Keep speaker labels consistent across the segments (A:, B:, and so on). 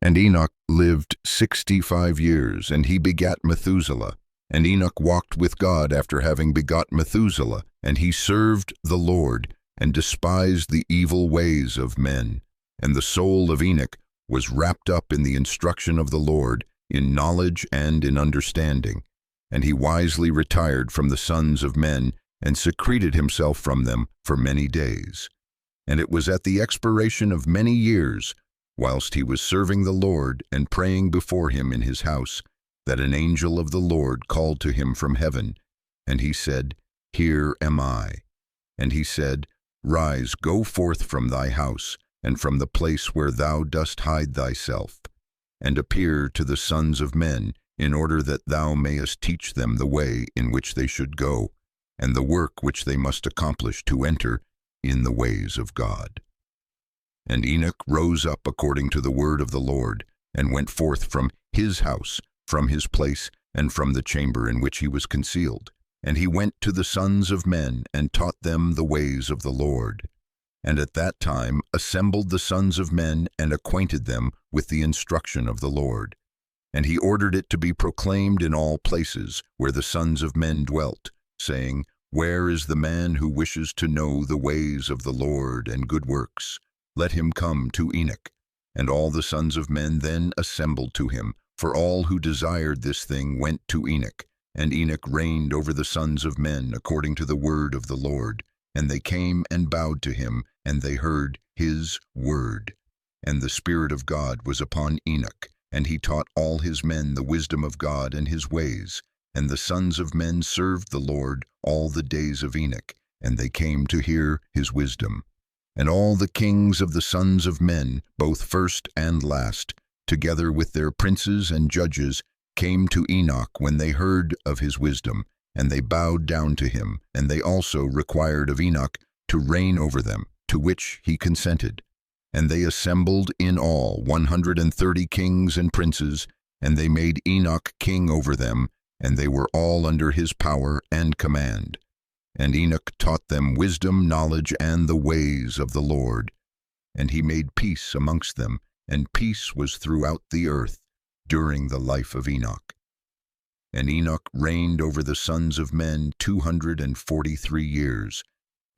A: And Enoch lived 65 years, and he begat Methuselah. And Enoch walked with God after having begot Methuselah, and he served the Lord, and despised the evil ways of men. And the soul of Enoch was wrapped up in the instruction of the Lord, in knowledge and in understanding. And he wisely retired from the sons of men, and secreted himself from them for many days. And it was at the expiration of many years, whilst he was serving the Lord and praying before him in his house, that an angel of the Lord called to him from heaven. And he said, Here am I. And he said, Rise, go forth from thy house, and from the place where thou dost hide thyself, and appear to the sons of men, in order that thou mayest teach them the way in which they should go, and the work which they must accomplish to enter in the ways of God. And Enoch rose up according to the word of the Lord, and went forth from his house, from his place, and from the chamber in which he was concealed. And he went to the sons of men, and taught them the ways of the Lord. And at that time assembled the sons of men, and acquainted them with the instruction of the Lord. And he ordered it to be proclaimed in all places where the sons of men dwelt, saying, Where is the man who wishes to know the ways of the Lord and good works? Let him come to Enoch. And all the sons of men then assembled to him, for all who desired this thing went to Enoch. And Enoch reigned over the sons of men according to the word of the Lord. And they came and bowed to him, and they heard his word. And the Spirit of God was upon Enoch, and he taught all his men the wisdom of God and his ways. And the sons of men served the Lord all the days of Enoch, and they came to hear his wisdom. And all the kings of the sons of men, both first and last, together with their princes and judges, came to Enoch when they heard of his wisdom, and they bowed down to him, and they also required of Enoch to reign over them, to which he consented. And they assembled in all 130 kings and princes, and they made Enoch king over them, and they were all under his power and command. And Enoch taught them wisdom, knowledge, and the ways of the Lord. And he made peace amongst them, and peace was throughout the earth during the life of Enoch. And Enoch reigned over the sons of men 243 years,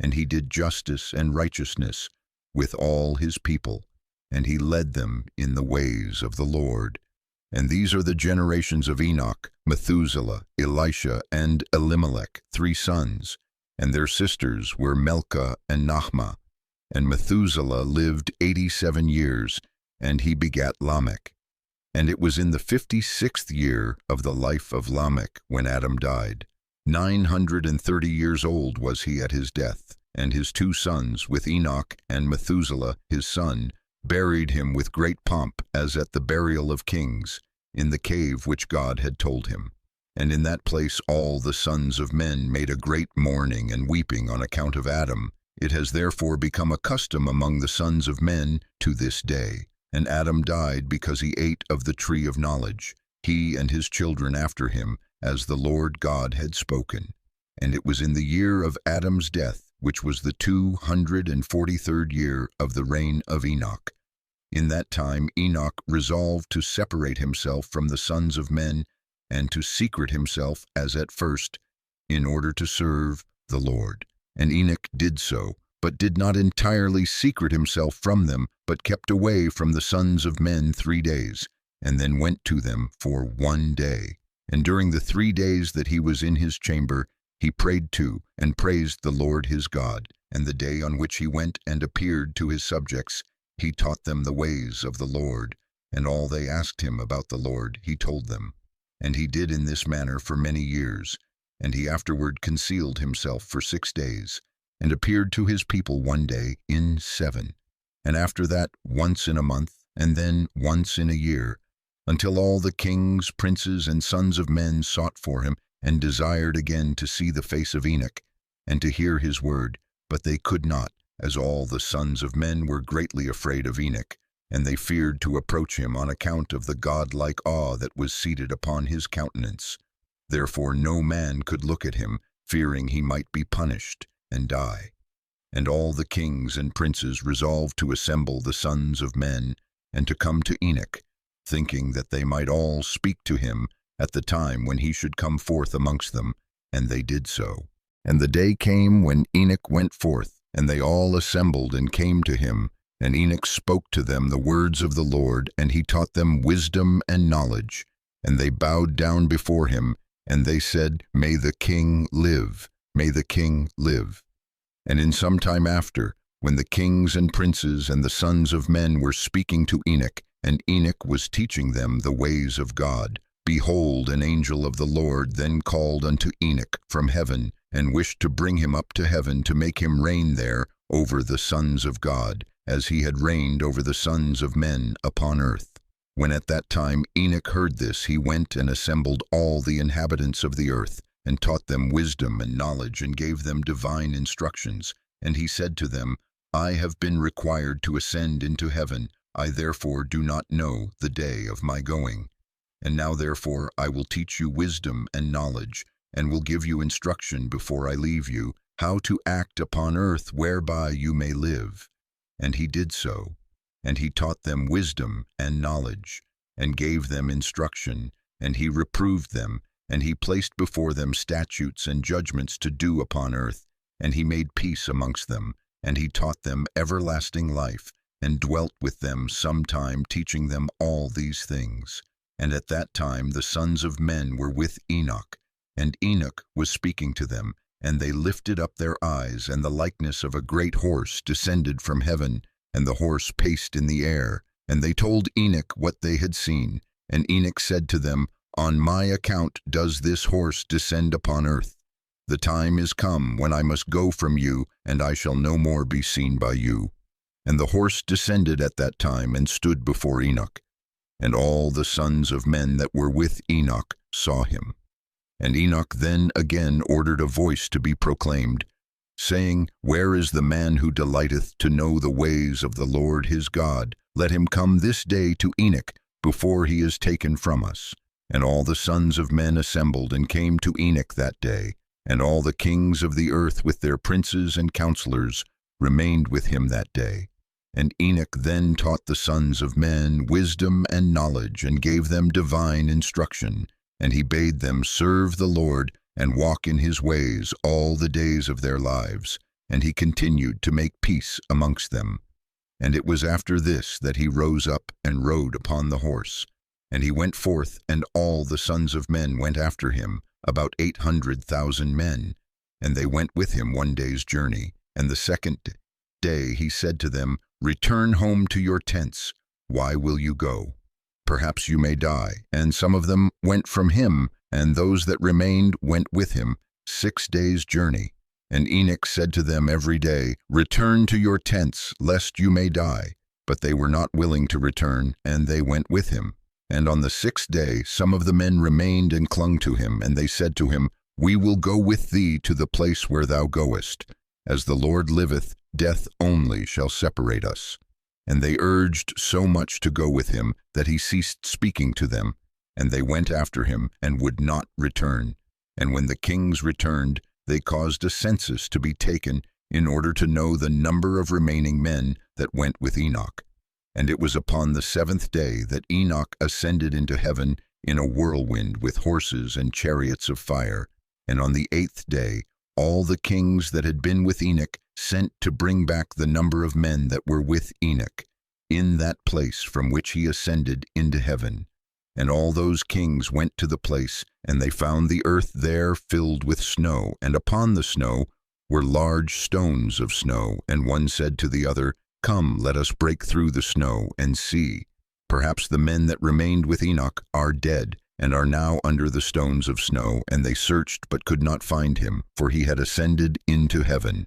A: and he did justice and righteousness with all his people, and he led them in the ways of the Lord. And these are the generations of Enoch, Methuselah, Elisha, and Elimelech, 3 sons, and their sisters were Melchah and Nahmah. And Methuselah lived 87 years, and he begat Lamech. And it was in the 56th year of the life of Lamech when Adam died. 930 years old was he at his death, and his 2 sons, with Enoch and Methuselah his son, buried him with great pomp, as at the burial of kings, in the cave which God had told him. And in that place all the sons of men made a great mourning and weeping on account of Adam. It has therefore become a custom among the sons of men to this day. And Adam died because he ate of the tree of knowledge, he and his children after him, as the Lord God had spoken. And it was in the year of Adam's death, which was the 243rd year of the reign of Enoch. In that time Enoch resolved to separate himself from the sons of men, and to secret himself as at first, in order to serve the Lord. And Enoch did so, but did not entirely secret himself from them, but kept away from the sons of men 3 days, and then went to them for 1 day. And during the 3 days that he was in his chamber, he prayed to and praised the Lord his God. And the day on which he went and appeared to his subjects, he taught them the ways of the Lord, and all they asked him about the Lord he told them. And he did in this manner for many years. And he afterward concealed himself for 6 days, and appeared to his people 1 day in 7, and after that once in a month, and then once in a year, until all the kings, princes, and sons of men sought for him, and desired again to see the face of Enoch, and to hear his word, but they could not, as all the sons of men were greatly afraid of Enoch, and they feared to approach him on account of the godlike awe that was seated upon his countenance. Therefore no man could look at him, fearing he might be punished and die. And all the kings and princes resolved to assemble the sons of men, and to come to Enoch, thinking that they might all speak to him at the time when he should come forth amongst them, and they did so. And the day came when Enoch went forth, and they all assembled and came to him, and Enoch spoke to them the words of the Lord, and he taught them wisdom and knowledge. And they bowed down before him, and they said, May the king live, may the king live. And in some time after, when the kings and princes and the sons of men were speaking to Enoch, and Enoch was teaching them the ways of God, behold, an angel of the Lord then called unto Enoch from heaven, and wished to bring him up to heaven to make him reign there over the sons of God, as he had reigned over the sons of men upon earth. When at that time Enoch heard this, he went and assembled all the inhabitants of the earth, and taught them wisdom and knowledge, and gave them divine instructions. And he said to them, I have been required to ascend into heaven. I therefore do not know the day of my going. And now therefore I will teach you wisdom and knowledge, and will give you instruction before I leave you, how to act upon earth whereby you may live. And he did so. And he taught them wisdom and knowledge, and gave them instruction, and he reproved them, and he placed before them statutes and judgments to do upon earth, and he made peace amongst them, and he taught them everlasting life, and dwelt with them some time, teaching them all these things. And at that time the sons of men were with Enoch, and Enoch was speaking to them, and they lifted up their eyes, and the likeness of a great horse descended from heaven, and the horse paced in the air. And they told Enoch what they had seen. And Enoch said to them, On my account does this horse descend upon earth. The time is come when I must go from you, and I shall no more be seen by you. And the horse descended at that time, and stood before Enoch. And all the sons of men that were with Enoch saw him. And Enoch then again ordered a voice to be proclaimed, saying, Where is the man who delighteth to know the ways of the Lord his God? Let him come this day to Enoch, before he is taken from us. And all the sons of men assembled, and came to Enoch that day. And all the kings of the earth with their princes and counselors remained with him that day. And Enoch then taught the sons of men wisdom and knowledge, and gave them divine instruction. And he bade them serve the Lord, and walk in his ways all the days of their lives. And he continued to make peace amongst them. And it was after this that he rose up and rode upon the horse. And he went forth, and all the sons of men went after him, about 800,000 men. And they went with him one day's journey. And the second day he said to them, Return home to your tents. Why will you go? Perhaps you may die. And some of them went from him, and those that remained went with him 6 days' journey. And Enoch said to them every day, Return to your tents, lest you may die. But they were not willing to return, and they went with him. And on the 6th day some of the men remained and clung to him, and they said to him, We will go with thee to the place where thou goest. As the Lord liveth, death only shall separate us. And they urged so much to go with him, that he ceased speaking to them. And they went after him, and would not return. And when the kings returned, they caused a census to be taken, in order to know the number of remaining men that went with Enoch. And it was upon the 7th day that Enoch ascended into heaven in a whirlwind with horses and chariots of fire. And on the 8th day all the kings that had been with Enoch sent to bring back the number of men that were with Enoch, in that place from which he ascended into heaven. And all those kings went to the place, and they found the earth there filled with snow, and upon the snow were large stones of snow. And one said to the other, Come, let us break through the snow, and see. Perhaps the men that remained with Enoch are dead, and are now under the stones of snow. And they searched, but could not find him, for he had ascended into heaven.